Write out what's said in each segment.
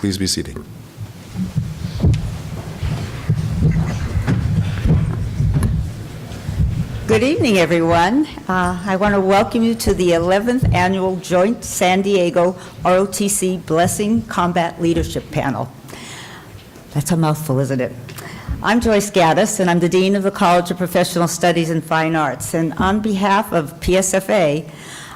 Please be seated. Good evening, everyone. I want to welcome you to the 11th Annual Joint San Diego ROTC Blessing Combat Leadership Panel. That's a mouthful, isn't it? I'm Joyce Gaddis, and I'm the Dean of the College of Professional Studies and Fine Arts. And on behalf of PSFA,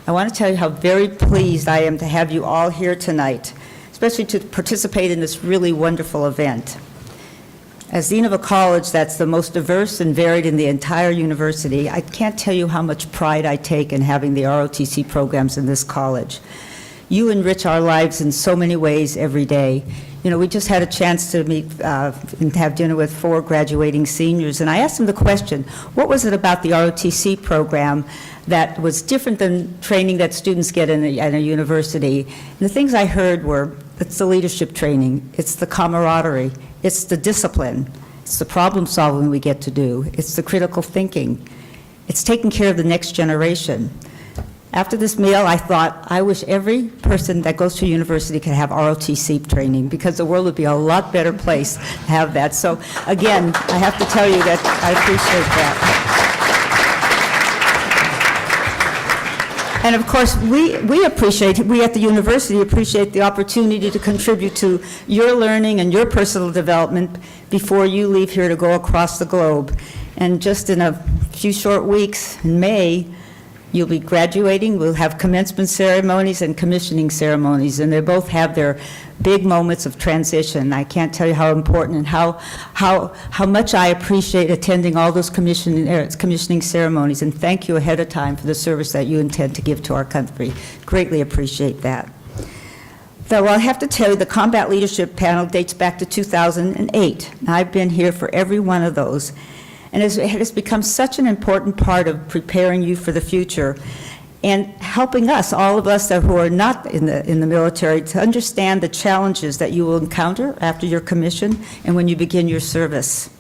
I want to tell you how very pleased I am to have you all here tonight, especially to participate in this really wonderful event. As dean of a college that's the most diverse and varied in the entire university, I can't tell you how much pride I take in having the ROTC programs in this college. You enrich our lives in so many ways every day. You know, we just had a chance to meet and have dinner with 4 graduating seniors, and I asked them the question, what was it about the ROTC program that was different than training that students get at a university? And the things I heard were, it's the leadership training, it's the camaraderie, it's the discipline, it's the problem solving we get to do, it's the critical thinking, it's taking care of the next generation. After this meal, I thought, I wish every person that goes to university could have ROTC training, because the world would be a lot better place to have that. So again, I have to tell you that I appreciate that. And of course, we at the university appreciate the opportunity to contribute to your learning and your personal development before you leave here to go across the globe. And just in a few short weeks, in May, you'll be graduating. We'll have commencement ceremonies and commissioning ceremonies, and they both have their big moments of transition. I can't tell you how important and how much I appreciate attending all those commissioning ceremonies, and thank you ahead of time for the service that you intend to give to our country. Greatly appreciate that. Though I have to tell you, the Combat Leadership Panel dates back to 2008. I've been here for every one of those. And it has become such an important part of preparing you for the future and helping us, all of us who are not in the military, to understand the challenges that you will encounter after your commission and when you begin your service.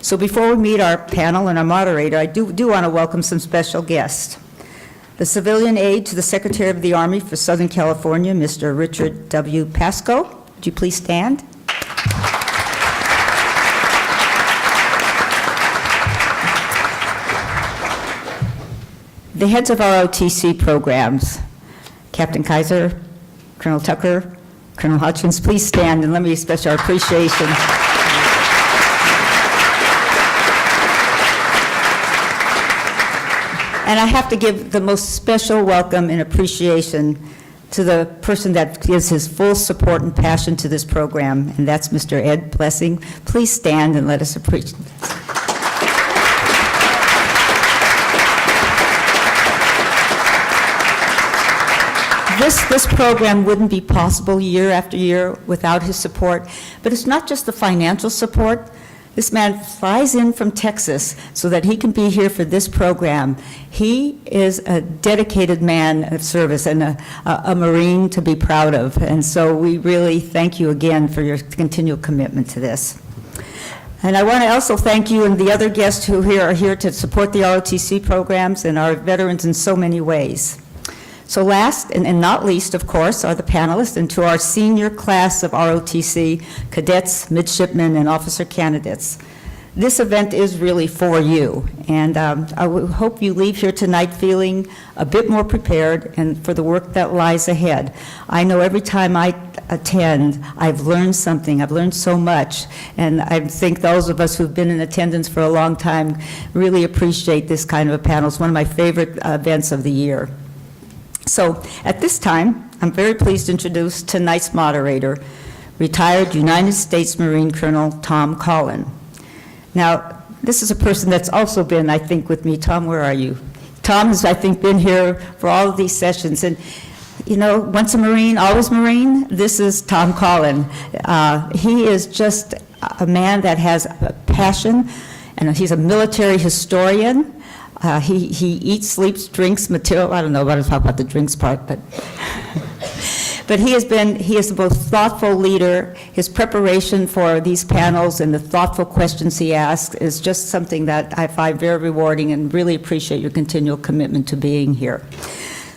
So before we meet our panel and our moderator, I do want to welcome some special guests. The civilian aide to the Secretary of the Army for Southern California, Mr. Richard W. Pasco. Would you please stand? The heads of our ROTC programs, Captain Kaiser, Colonel Tucker, Colonel Hutchins, please stand and let me express our appreciation. And I have to give the most special welcome and appreciation to the person that gives his full support and passion to this program, and that's Mr. Ed Blessing. Please stand and let us appreciate. This program wouldn't be possible year after year without his support, but it's not just the financial support. This man flies in from Texas so that he can be here for this program. He is a dedicated man of service and a Marine to be proud of, and so we really thank you again for your continual commitment to this. And I want to also thank you and the other guests who are here to support the ROTC programs and our veterans in so many ways. So last and not least, of course, are the panelists, and to our senior class of ROTC cadets, midshipmen, and officer candidates. This event is really for you, and I hope you leave here tonight feeling a bit more prepared and for the work that lies ahead. I know every time I attend, I've learned something. I've learned so much, and I think those of us who've been in attendance for a long time really appreciate this kind of a panel. It's one of my favorite events of the year. So at this time, I'm very pleased to introduce tonight's moderator, retired United States Marine Colonel Tom Collin. Now, this is a person that's also been, I think, with me. Tom, where are you? Tom has, I think, been here for all of these sessions. And, you know, once a Marine, always Marine. This is Tom Collin. He is just a man that has a passion, and he's a military historian. He eats, sleeps, drinks material. I don't know about to talk about the drinks part, but but he is the most thoughtful leader. His preparation for these panels and the thoughtful questions he asks is just something that I find very rewarding, and really appreciate your continual commitment to being here.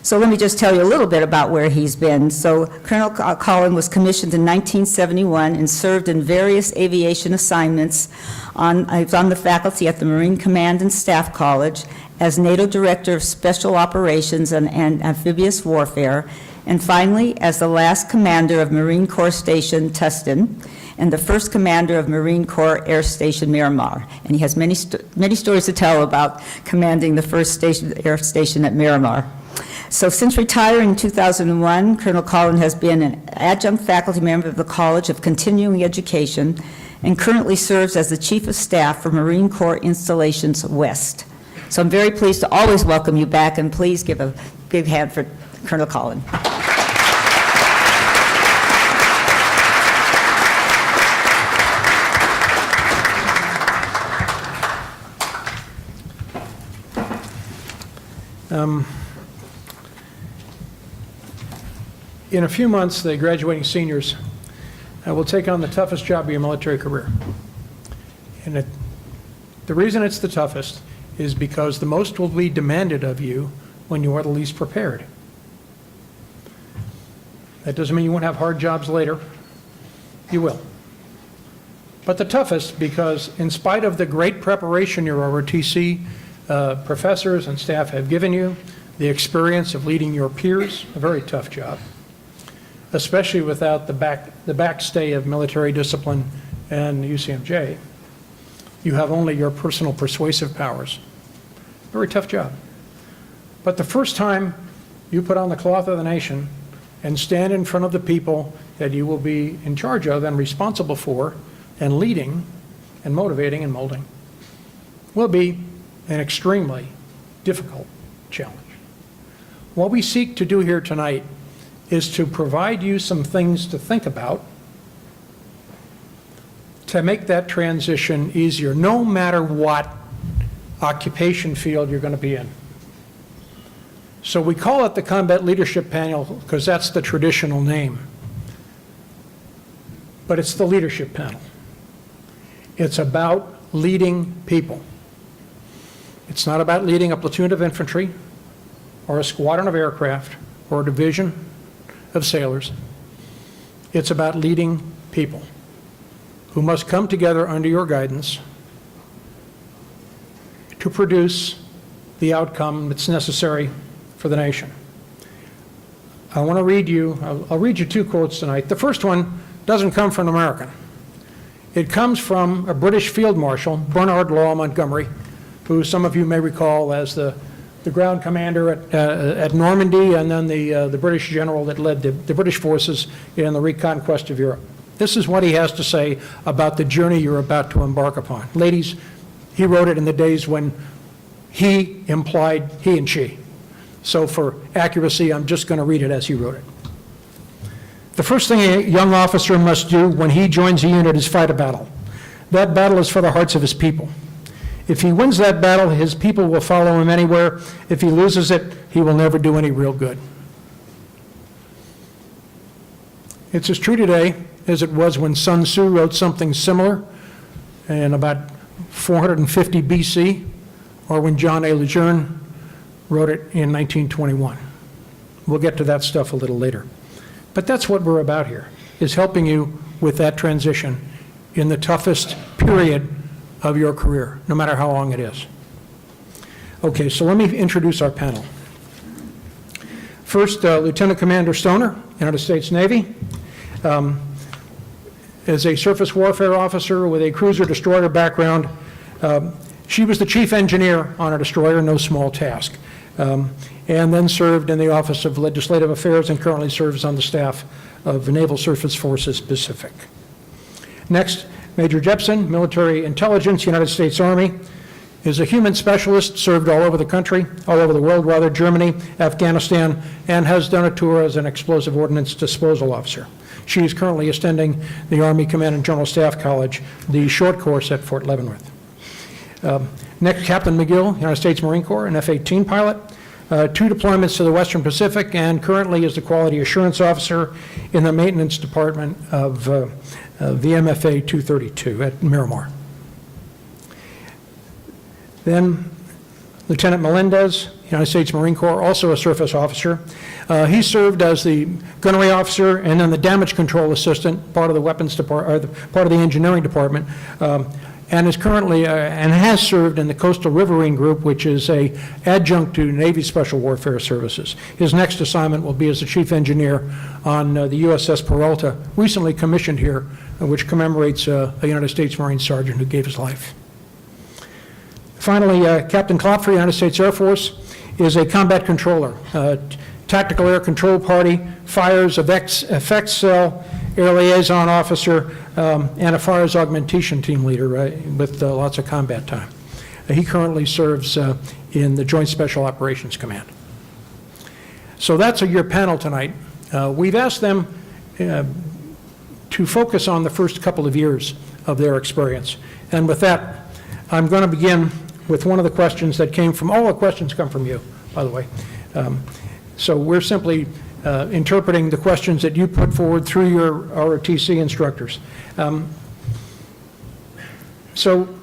So let me just tell you a little bit about where he's been. So Colonel Collin was commissioned in 1971 and served in various aviation assignments. He was on the faculty at the Marine Command and Staff College as NATO Director of Special Operations and Amphibious Warfare, and finally as the last commander of Marine Corps Station Tustin and the first commander of Marine Corps Air Station Miramar. And he has many stories to tell about commanding the first air station at Miramar. So since retiring in 2001, Colonel Collin has been an adjunct faculty member of the College of Continuing Education and currently serves as the Chief of Staff for Marine Corps Installations West. So I'm very pleased to always welcome you back, and please give a big hand for Colonel Collin. In a few months, the graduating seniors will take on the toughest job of your military career. And the reason it's the toughest is because the most will be demanded of you when you are the least prepared. That doesn't mean you won't have hard jobs later. You will. But the toughest because in spite of the great preparation your ROTC professors and staff have given you, the experience of leading your peers, a very tough job, especially without the backstay of military discipline and UCMJ. You have only your personal persuasive powers. Very tough job. But the first time you put on the cloth of the nation and stand in front of the people that you will be in charge of and responsible for and leading and motivating and molding will be an extremely difficult challenge. What we seek to do here tonight is to provide you some things to think about to make that transition easier, no matter what occupation field you're going to be in. So we call it the Combat Leadership Panel because that's the traditional name. But it's the leadership panel. It's about leading people. It's not about leading a platoon of infantry or a squadron of aircraft or a division of sailors. It's about leading people who must come together under your guidance to produce the outcome that's necessary for the nation. I want to read you, I'll read you two quotes tonight. The first one doesn't come from an American. It comes from a British Field Marshal, Bernard Law Montgomery, who some of you may recall as the ground commander at Normandy, and then the British general that led the British forces in the reconquest of Europe. This is what he has to say about the journey you're about to embark upon. Ladies, he wrote it in the days when he implied he and she. So for accuracy, I'm just going to read it as he wrote it. The first thing a young officer must do when he joins a unit is fight a battle. That battle is for the hearts of his people. If he wins that battle, his people will follow him anywhere. If he loses it, he will never do any real good. It's as true today as it was when Sun Tzu wrote something similar in about 450 BC, or when John A. Lejeune wrote it in 1921. We'll get to that stuff a little later. But that's what we're about here, is helping you with that transition in the toughest period of your career, no matter how long it is. Okay, so let me introduce our panel. First, Lieutenant Commander Stoner, United States Navy. As a surface warfare officer with a cruiser-destroyer background, she was the chief engineer on a destroyer, no small task, and then served in the Office of Legislative Affairs and currently serves on the staff of the Naval Surface Forces Pacific. Next, Major Jepson, Military Intelligence, United States Army, is a human specialist, served all over the country, all over the world rather, Germany, Afghanistan, and has done a tour as an explosive ordnance disposal officer. She is currently attending the Army Command and General Staff College, the short course at Fort Leavenworth. Next, Captain McGill, United States Marine Corps, an F-18 pilot, 2 deployments to the Western Pacific, and currently is the Quality Assurance Officer in the Maintenance Department of VMFA 232 at Miramar. Then Lieutenant Melendez, United States Marine Corps, also a surface officer. He served as the gunnery officer and then the damage control assistant, part of the weapons department, part of the engineering department, and is currently and has served in the Coastal Riverine Group, which is a adjunct to Navy Special Warfare Services. His next assignment will be as the chief engineer on the USS Peralta, recently commissioned here, which commemorates a United States Marine sergeant who gave his life. Finally, Captain Klopfer, United States Air Force, is a combat controller, tactical air control party, fires, effects cell, air liaison officer, and a fires augmentation team leader with lots of combat time. He currently serves in the Joint Special Operations Command. So that's your panel tonight. We've asked them to focus on the first couple of years of their experience. And with that, I'm going to begin with one of the questions that came from, all the questions come from you, by the way. So we're simply interpreting the questions that you put forward through your ROTC instructors. So